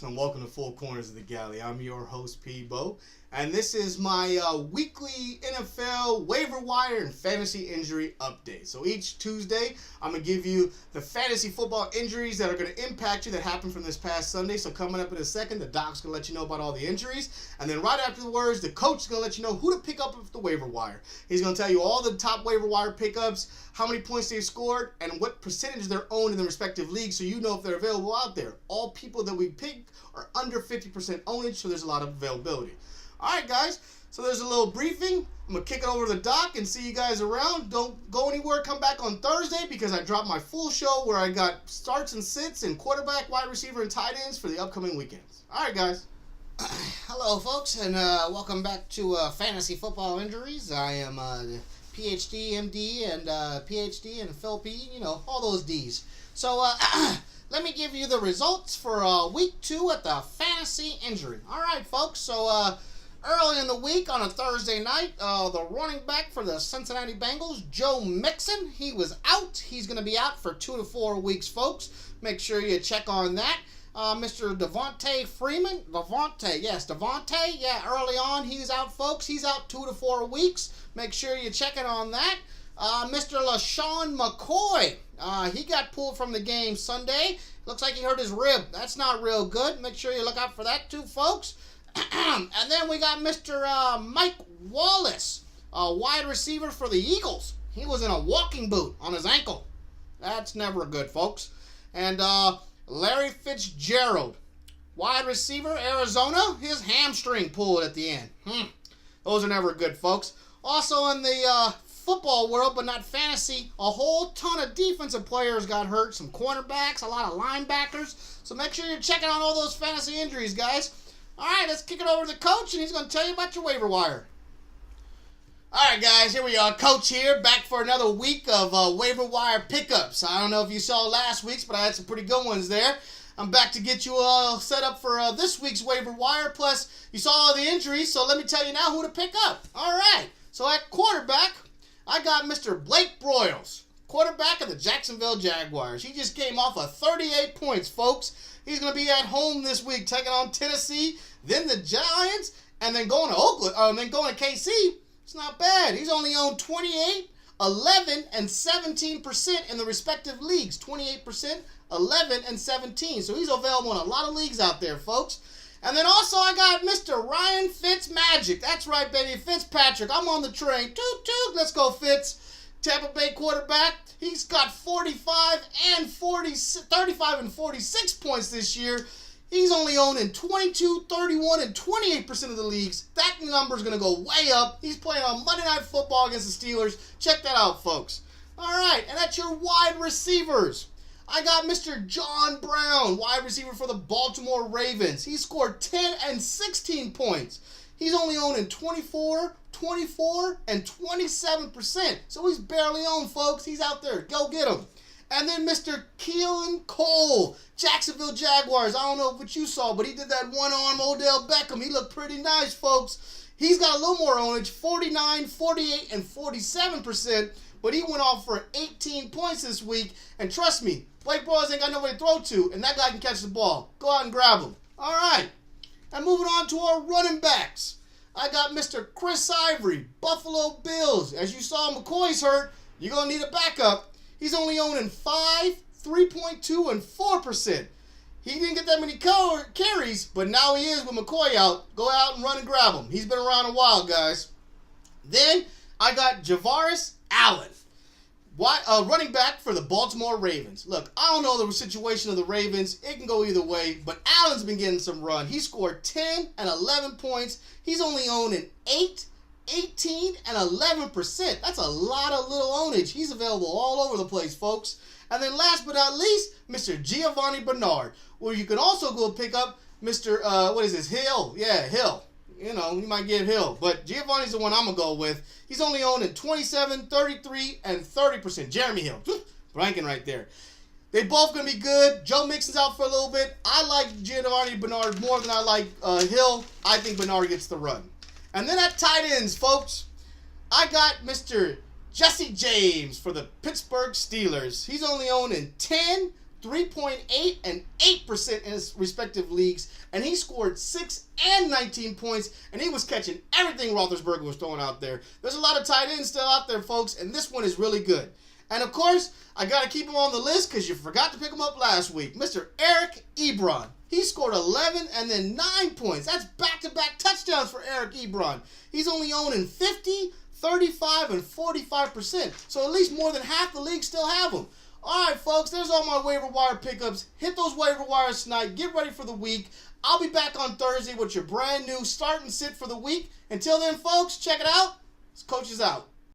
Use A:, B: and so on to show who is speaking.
A: and welcome to Four Corners of the Galley. I'm your host PBO, and this is my weekly NFL waiver wire and fantasy injury update. So each Tuesday, I'm going to give you the fantasy football injuries that are going to impact you that happened from this past Sunday. So coming up in a second, the doc's going to let you know about all the injuries, and then right afterwards, the coach is going to let you know who to pick up off the waiver wire. He's going to tell you all the top waiver wire pickups, how many points they've scored, and what percentage they're owned in the respective leagues, so you know if they're available out there. All people that we pick are under 50% ownage, so there's a lot of availability. All right, guys, so there's a little briefing. I'm going to kick it over to the doc and see you guys around. Don't go anywhere. Come back on Thursday because I dropped my full show where I got starts and sits and quarterback, wide receiver, and tight ends for the upcoming weekends. All right, guys.
B: Hello, folks, and welcome back to Fantasy Football Injuries. I am PhD, MD, and PhD, and Phil P, all those Ds. So, let me give you the results for week 2 at the fantasy injury. All right, folks, so early in the week on a Thursday night, the running back for the Cincinnati Bengals, Joe Mixon, he was out. He's going to be out for 2 to 4 weeks, folks. Make sure you check on that. Mr. Devontae Freeman, early on, he's out, folks. He's out 2 to 4 weeks. Make sure you check in on that. Mr. LaShawn McCoy, he got pulled from the game Sunday. Looks like he hurt his rib. That's not real good. Make sure you look out for that too, folks. And then we got Mr. Mike Wallace, a wide receiver for the Eagles. He was in a walking boot on his ankle. That's never good, folks. And Larry Fitzgerald, wide receiver, Arizona, his hamstring pulled at the end. Those are never good, folks. Also in the football world, but not fantasy, a whole ton of defensive players got hurt. Some cornerbacks, a lot of linebackers. So make sure you're checking on all those fantasy injuries, guys. All right, let's kick it over to the coach, and he's going to tell you about your waiver wire. All right, guys, here we are. Coach here, back for another week of waiver wire pickups. I don't know if you saw last week's, but I had some pretty good ones there. I'm back to get you all set up for this week's waiver wire. Plus, you saw all the injuries, so let me tell you now who to pick up. All right, so at quarterback, I got Mr. Blake Broyles, quarterback of the Jacksonville Jaguars. He just came off of 38 points, folks. He's going to be at home this week, taking on Tennessee, then the Giants, and then going to Oakland, then going to KC. It's not bad. He's only owned 28, 11, and 17% in the respective leagues. 28%, 11, and 17. So he's available in a lot of leagues out there, folks. And then also I got Mr. Ryan Fitzmagic. That's right, baby. Fitzpatrick. I'm on the train. Toot, toot. Let's go, Fitz. Tampa Bay quarterback. He's got 35 and 46 points this year. He's only owned in 22, 31, and 28% of the leagues. That number's going to go way up. He's playing on Monday Night Football against the Steelers. Check that out, folks. All right, and that's your wide receivers. I got Mr. John Brown, wide receiver for the Baltimore Ravens. He scored 10 and 16 points. He's only owned in 24, 24, and 27%. So he's barely owned, folks. He's out there. Go get him. And then Mr. Keelan Cole, Jacksonville Jaguars. I don't know what you saw, but he did that one-arm Odell Beckham. He looked pretty nice, folks. He's got a little more ownage, 49, 48, and 47%, but he went off for 18 points this week. And trust me, Blake Broyles ain't got nobody to throw to, and that guy can catch the ball. Go out and grab him. All right. And moving on to our running backs. I got Mr. Chris Ivory, Buffalo Bills. As you saw, McCoy's hurt. You're going to need a backup. He's only owning 5, 3.2, and 4%. He didn't get that many carries, but now he is with McCoy out. Go out and run and grab him. He's been around a while, guys. Then I got Javaris Allen, running back for the Baltimore Ravens. Look, I don't know the situation of the Ravens. It can go either way, but Allen's been getting some run. He scored 10 and 11 points. He's only owning 8, 18, and 11%. That's a lot of little ownage. He's available all over the place, folks. And then last but not least, Mr. Giovanni Bernard, where you can also go pick up Mr. Hill. Yeah, Hill. You might get Hill. But Giovanni's the one I'm going to go with. He's only owning 27, 33, and 30%. Jeremy Hill. Ranking right there. They both going to be good. Joe Mixon's out for a little bit. I like Giovanni Bernard more than I like Hill. I think Bernard gets the run. And then at tight ends, folks, I got Mr. Jesse James for the Pittsburgh Steelers. He's only owning 10, 3.8 and 8% in his respective leagues, and he scored 6 and 19 points, and he was catching everything Roethlisberger was throwing out there. There's a lot of tight ends still out there, folks, and this one is really good. And, of course, I got to keep him on the list because you forgot to pick him up last week. Mr. Eric Ebron. He scored 11 and then 9 points. That's back-to-back touchdowns for Eric Ebron. He's only owning 50, 35, and 45%. So at least more than half the league still have him. All right, folks, there's all my waiver wire pickups. Hit those waiver wires tonight. Get ready for the week. I'll be back on Thursday with your brand new start and sit for the week. Until then, folks, check it out. This coach is out.